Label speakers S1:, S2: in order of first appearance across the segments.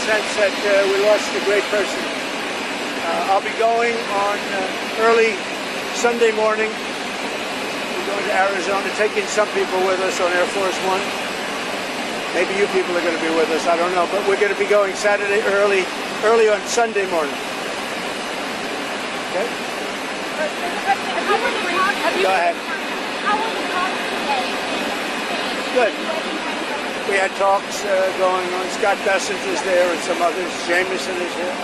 S1: sense that we lost a great person. I'll be going on early Sunday morning. We're going to Arizona, taking some people with us on Air Force One. Maybe you people are going to be with us, I don't know. But we're going to be going Saturday early on Sunday morning. Okay? Go ahead. Good. We had talks going on. Scott Bessent is there and some others. Jameson is here.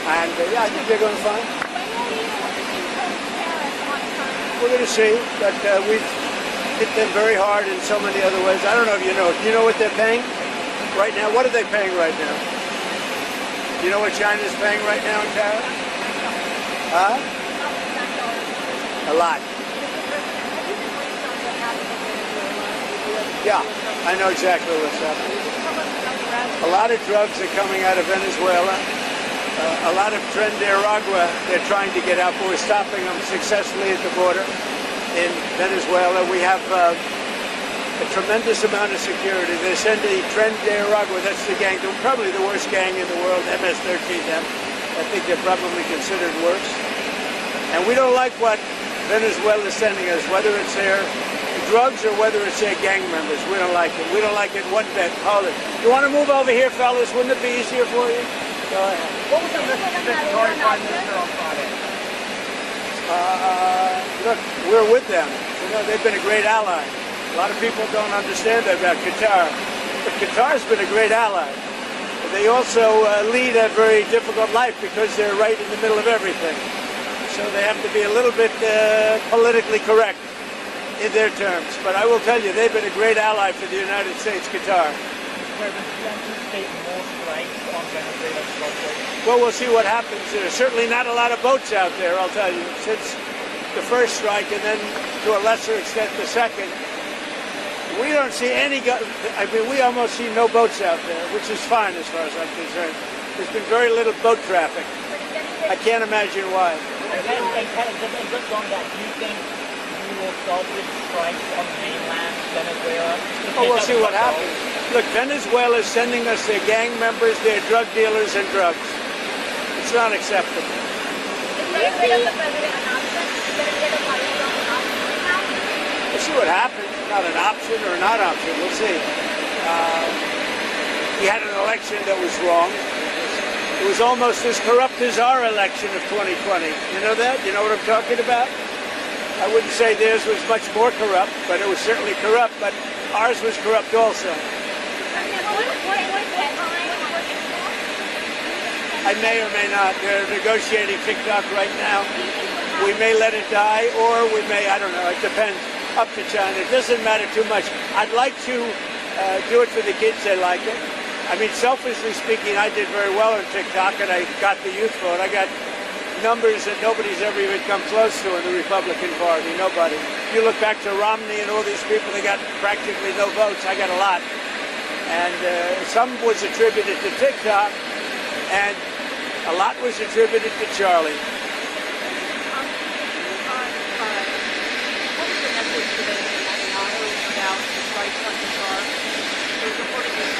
S1: And yeah, I think they're going fine. We're going to see, but we've hit them very hard in so many other ways. I don't know if you know. Do you know what they're paying right now? What are they paying right now? Do you know what China's paying right now in tariffs? Huh? A lot. Yeah, I know exactly what's happening. A lot of drugs are coming out of Venezuela. A lot of Tren de Aragua they're trying to get out, but we're stopping them successfully at the border in Venezuela. We have a tremendous amount of security. They're sending Tren de Aragua, that's the gang, probably the worst gang in the world, MS-13M. I think they're probably considered worse. And we don't like what Venezuela is sending us, whether it's their drugs or whether it's their gang members. We don't like it. We don't like it one bit. Hold it. You want to move over here, fellas? Wouldn't it be easier for you? Go ahead.
S2: What was the message to Tory Prime Minister on Friday?
S1: Look, we're with them. You know, they've been a great ally. A lot of people don't understand that about Qatar. But Qatar's been a great ally. They also lead a very difficult life because they're right in the middle of everything. So they have to be a little bit politically correct in their terms. But I will tell you, they've been a great ally for the United States, Qatar. Well, we'll see what happens. There's certainly not a lot of boats out there, I'll tell you, since the first strike and then to a lesser extent the second. We don't see any, we almost see no boats out there, which is fine as far as I'm concerned. There's been very little boat traffic. I can't imagine why.
S2: And just on that, do you think you will start with strikes on the mainland, Venezuela?
S1: Oh, we'll see what happens. Look, Venezuela is sending us their gang members, their drug dealers, and drugs. It's not acceptable. We'll see what happens. Not an option or not option. We'll see. He had an election that was wrong. It was almost as corrupt as our election of 2020. You know that? You know what I'm talking about? I wouldn't say theirs was much more corrupt, but it was certainly corrupt. But ours was corrupt also. I may or may not. They're negotiating TikTok right now. We may let it die, or we may, I don't know, it depends. Up to China. It doesn't matter too much. I'd like to do it for the kids. They like it. I mean, selfishly speaking, I did very well on TikTok, and I got the youth vote. I got numbers that nobody's ever even come close to in the Republican Party. Nobody. If you look back to Romney and all these people, they got practically no votes. I got a lot. And some was attributed to TikTok, and a lot was attributed to Charlie.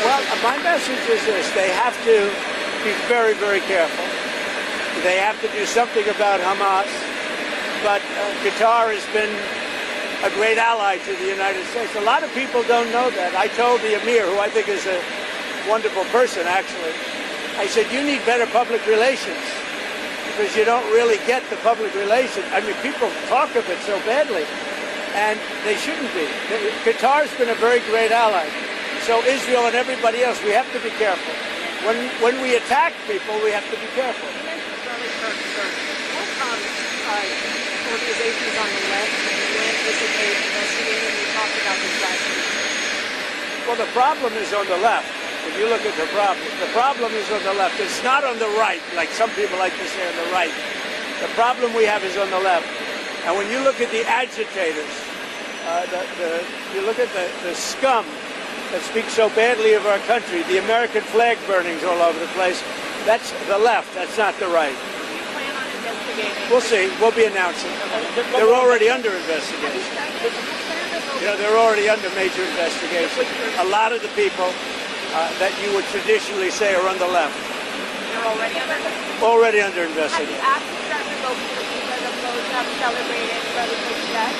S1: Well, my message is this. They have to be very, very careful. They have to do something about Hamas. But Qatar has been a great ally to the United States. A lot of people don't know that. I told the Emir, who I think is a wonderful person, actually, I said, you need better public relations because you don't really get the public relations. I mean, people talk of it so badly, and they shouldn't be. Qatar's been a very great ally. So Israel and everybody else, we have to be careful. When we attack people, we have to be careful.
S3: You mentioned Charlie Kirk, sir. What organizations on the left you anticipate investigating? We talked about this last week.
S1: Well, the problem is on the left. If you look at the problem is on the left. It's not on the right, like some people like to say on the right. The problem we have is on the left. And when you look at the agitators, you look at the scum that speaks so badly of our country, the American flag burnings all over the place, that's the left, that's not the right.
S3: Do you plan on investigating?
S1: We'll see. We'll be announcing. They're already under investigation. You know, they're already under major investigation. A lot of the people that you would traditionally say are on the left.
S3: You're already under investigation.
S1: Already under
S4: Have
S1: investigation.
S4: you asked to start revoking the visas of those who have celebrated Brotherhood's death?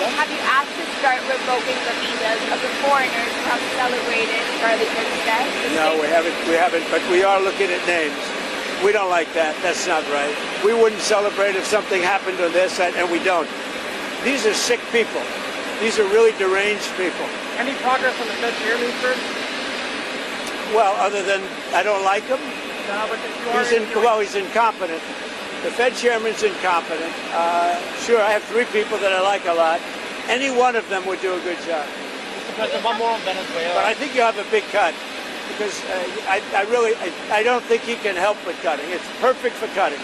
S4: Have you asked to start revoking the visas of the foreigners who have celebrated Brotherhood's death?
S1: No, we haven't, but we are looking at names. We don't like that. That's not right. We wouldn't celebrate if something happened on their side, and we don't. These are sick people. These are really deranged people.
S2: Any progress on the Fed chairman, sir?
S1: Well, other than I don't like him,
S2: No, but you are
S1: he's incompetent. The Fed chairman's incompetent. Sure, I have 3 people that I like a lot. Any one of them would do a good job.
S2: Mr. President, one more on Venezuela.
S1: But I think you have a big cut because I don't think he can help with cutting. It's perfect for cutting.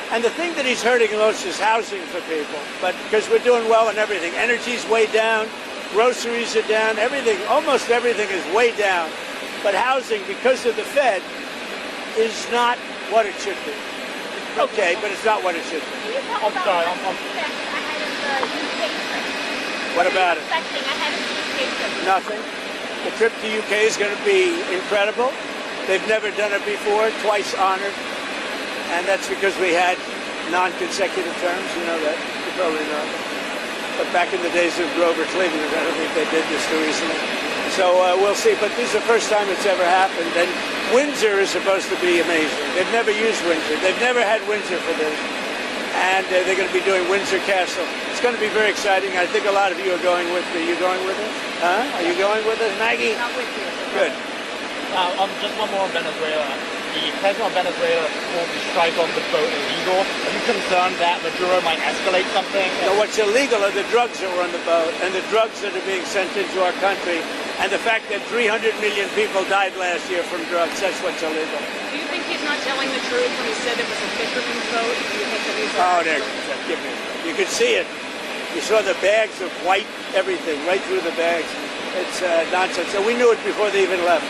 S1: And the thing that he's hurting most is housing for people. But because we're doing well in everything, energy's way down, groceries are down, everything, almost everything is way down. But housing, because of the Fed, is not what it should be. Okay, but it's not what it should be.
S4: Can you talk
S2: I'm
S4: about
S2: sorry,
S4: what to expect ahead of the UK trip?
S1: What about it?
S4: Expecting ahead of the UK trip?
S1: Nothing. The trip to UK is going to be incredible. They've never done it before, twice honored. And that's because we had non-consecutive terms, you know that. You probably know. But back in the days of Grover Cleveland, I don't think they did this too easily. So we'll see. But this is the first time it's ever happened. And Windsor is supposed to be amazing. They've never used Windsor. They've never had Windsor for this. And they're going to be doing Windsor Castle. It's going to be very exciting. I think a lot of you are going with me. Are you going with us? Huh? Are you going with us, Maggie?
S3: Not with you.
S1: Good.
S2: Just one more on Venezuela. The president of Venezuela called the strike on the boat illegal. Are you concerned that Maduro might escalate something?
S1: So what's illegal are the drugs that were on the boat and the drugs that are being sent into our country and the fact that 300 million people died last year from drugs. That's what's illegal.
S3: Do you think he's not telling the truth when he said it was a fisherman's boat? Do you think that he's
S1: Oh, there. Give me. You could see it. You saw the bags of white everything right through the bags. It's nonsense. So we knew it before they even left.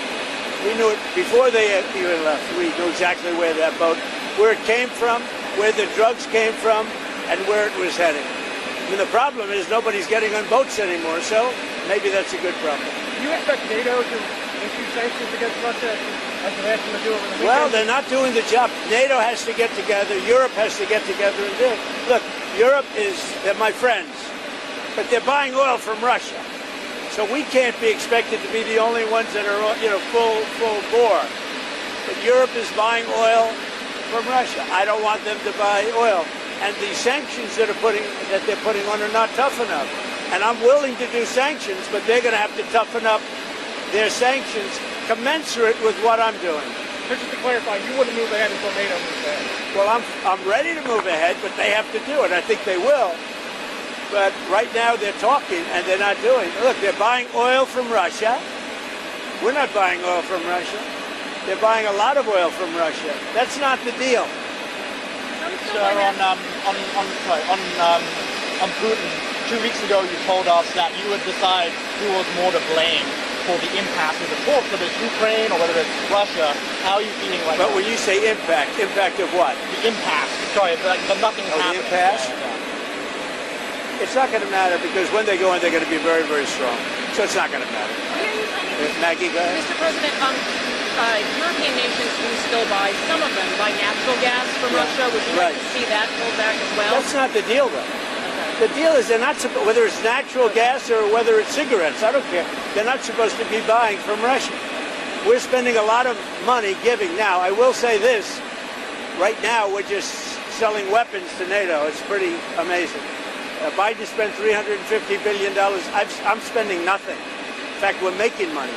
S1: We knew it before they even left. We knew exactly where that boat, where it came from, where the drugs came from, and where it was heading. I mean, the problem is nobody's getting on boats anymore, so maybe that's a good problem.
S2: Do you expect NATO to issue sanctions against Russia as they're asking to do over the weekend?
S1: Well, they're not doing the job. NATO has to get together. Europe has to get together and do it. Look, Europe they're my friends, but they're buying oil from Russia. So we can't be expected to be the only ones that are, full bore. But Europe is buying oil from Russia. I don't want them to buy oil. And the sanctions that they're putting on are not tough enough. And I'm willing to do sanctions, but they're going to have to toughen up their sanctions commensurate with what I'm doing.
S2: Just to clarify, you wouldn't move ahead until NATO moves ahead.
S1: Well, I'm ready to move ahead, but they have to do it. I think they will. But right now they're talking and they're not doing it. Look, they're buying oil from Russia. We're not buying oil from Russia. They're buying a lot of oil from Russia. That's not the deal.
S2: Sir, on Putin, 2 weeks ago you told us that you would decide who was more to blame for the impasse of the talks, whether it's Ukraine or whether it's Russia. How are you feeling right now?
S1: But when you say impact of what?
S2: The impasse. Sorry, the nothing's happening.
S1: The impasse? It's not going to matter because when they go in, they're going to be very, very strong. So it's not going to matter. Maggie, go ahead.
S3: Mr. President, European nations do still buy, some of them buy natural gas from Russia. Would you like to see that pulled back as well?
S1: That's not the deal, though. The deal is they're not supposed, whether it's natural gas or whether it's cigarettes, I don't care. They're not supposed to be buying from Russia. We're spending a lot of money giving. Now, I will say this. Right now, we're just selling weapons to NATO. It's pretty amazing. Biden spent $350 billion. I'm spending nothing. In fact, we're making money.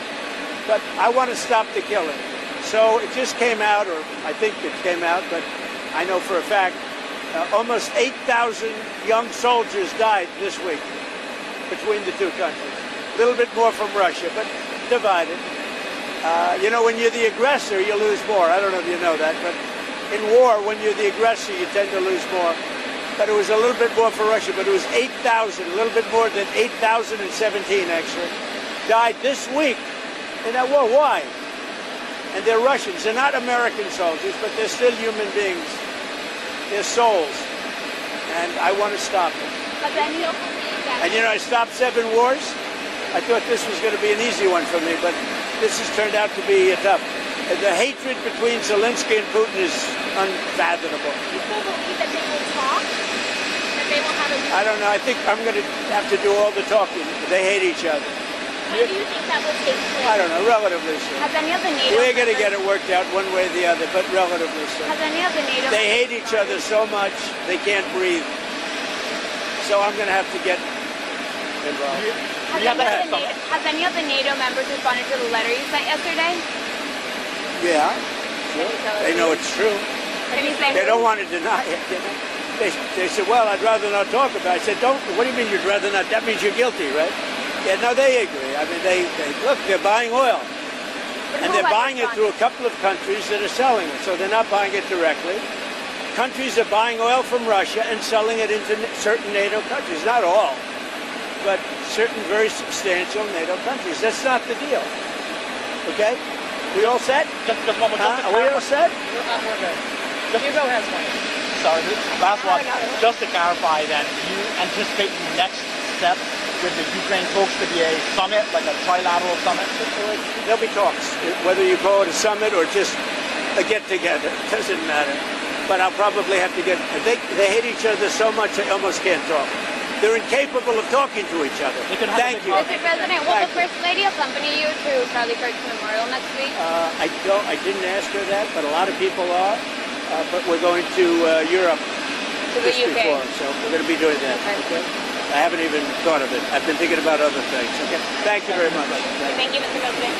S1: But I want to stop the killing. So it just came out, or I think it came out, but I know for a fact, almost 8,000 young soldiers died this week between the two countries. A little bit more from Russia, but divided. When you're the aggressor, you lose more. I don't know if you know that, but in war, when you're the aggressor, you tend to lose more. But it was a little bit more for Russia, but it was 8,000, a little bit more than 8,017 actually, died this week in that war. Why? And they're Russians. They're not American soldiers, but they're still human beings. They're souls. And I want to stop them. And I stopped 7 wars. I thought this was going to be an easy one for me, but this has turned out to be tough. The hatred between Zelensky and Putin is unfathomable.
S4: You still believe that they will talk? That they will have a
S1: I don't know. I think I'm going to have to do all the talking. They hate each other.
S4: When do you think that will take place?
S1: I don't know, relatively soon.
S4: Has any of the NATO
S1: We're going to
S4: members-
S1: get it worked out one way or the other, but relatively soon.
S4: Has any of the NATO
S1: They hate
S4: members
S1: each other so much they can't breathe. So I'm going to have to get involved.
S4: Has any of the NATO members responded to the letter you sent yesterday?
S1: Yeah,
S4: Can you tell us
S1: they know
S4: who?
S1: it's true.
S4: Can you say
S1: They
S4: who?
S1: don't want to deny it. You know? They said, well, I'd rather not talk about it. I said, don't. What do you mean you'd rather not? That means you're guilty, right? Yeah, no, they agree. I mean, they look, they're buying oil.
S4: But
S1: And
S4: who
S1: they're
S4: has
S1: buying it through a couple of countries that are selling it. So they're not buying it directly. Countries are buying oil from Russia and selling it into certain NATO countries. Not all, but certain very substantial NATO countries. That's not the deal. Okay? We all set?
S2: Just one more.
S1: Are we all set?
S2: We're good. You go ahead, sorry, last one. Just to clarify then, do you anticipate the next step with the Ukraine talks to be a summit, like a trilateral summit?
S1: There'll be talks, whether you call it a summit or just a get-together. It doesn't matter. But I'll probably have to get... They hate each other so much they almost can't talk. They're incapable of talking to each other. Thank you.
S4: Mr. President, will the First Lady accompany you to Charlie Kirk's memorial next week?
S1: I didn't ask her that, but a lot of people are. But we're going to Europe
S4: To the
S1: just
S4: UK.
S1: before, so we're going to be doing that.
S4: Okay.
S1: I haven't even thought of it. I've been thinking about other things. Okay. Thank you very much.
S4: Thank you, Mr. President.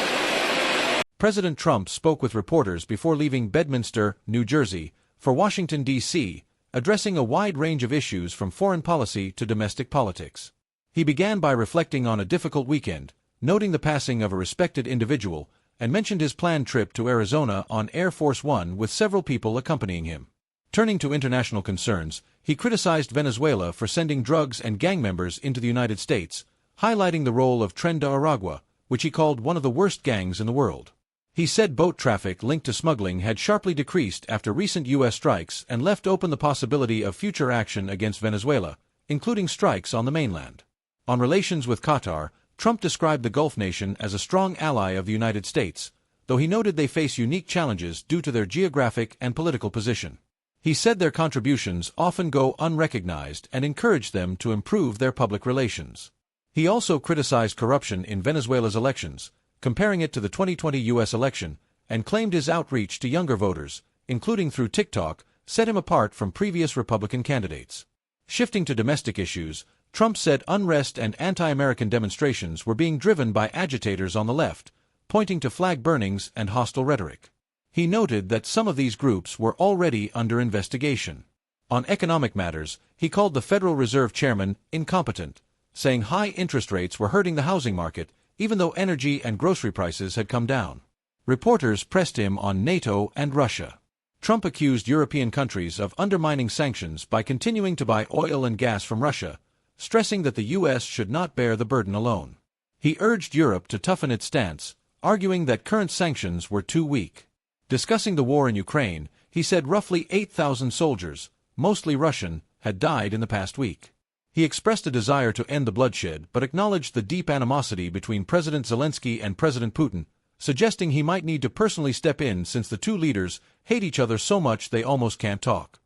S5: President Trump spoke with reporters before leaving Bedminster, New Jersey, for Washington, D.C., addressing a wide range of issues from foreign policy to domestic politics. He began by reflecting on a difficult weekend, noting the passing of a respected individual, and mentioned his planned trip to Arizona on Air Force One with several people accompanying him. Turning to international concerns, he criticized Venezuela for sending drugs and gang members into the United States, highlighting the role of Tren de Aragua, which he called one of the worst gangs in the world. He said boat traffic linked to smuggling had sharply decreased after recent U.S. strikes and left open the possibility of future action against Venezuela, including strikes on the mainland. On relations with Qatar, Trump described the Gulf nation as a strong ally of the United States, though he noted they face unique challenges due to their geographic and political position. He said their contributions often go unrecognized and encouraged them to improve their public relations. He also criticized corruption in Venezuela's elections, comparing it to the 2020 U.S. election, and claimed his outreach to younger voters, including through TikTok, set him apart from previous Republican candidates. Shifting to domestic issues, Trump said unrest and anti-American demonstrations were being driven by agitators on the left, pointing to flag burnings and hostile rhetoric. He noted that some of these groups were already under investigation. On economic matters, he called the Federal Reserve chairman incompetent, saying high interest rates were hurting the housing market, even though energy and grocery prices had come down. Reporters pressed him on NATO and Russia. Trump accused European countries of undermining sanctions by continuing to buy oil and gas from Russia, stressing that the U.S. should not bear the burden alone. He urged Europe to toughen its stance, arguing that current sanctions were too weak. Discussing the war in Ukraine, he said roughly 8,000 soldiers, mostly Russian, had died in the past week. He expressed a desire to end the bloodshed but acknowledged the deep animosity between President Zelensky and President Putin, suggesting he might need to personally step in since the two leaders hate each other so much they almost can't talk.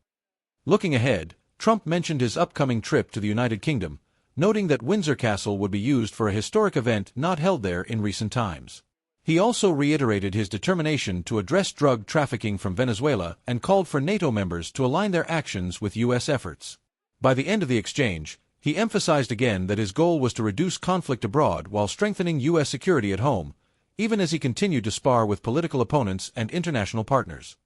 S5: Looking ahead, Trump mentioned his upcoming trip to the United Kingdom, noting that Windsor Castle would be used for a historic event not held there in recent times. He also reiterated his determination to address drug trafficking from Venezuela and called for NATO members to align their actions with U.S. efforts. By the end of the exchange, he emphasized again that his goal was to reduce conflict abroad while strengthening U.S. security at home, even as he continued to spar with political opponents and international partners.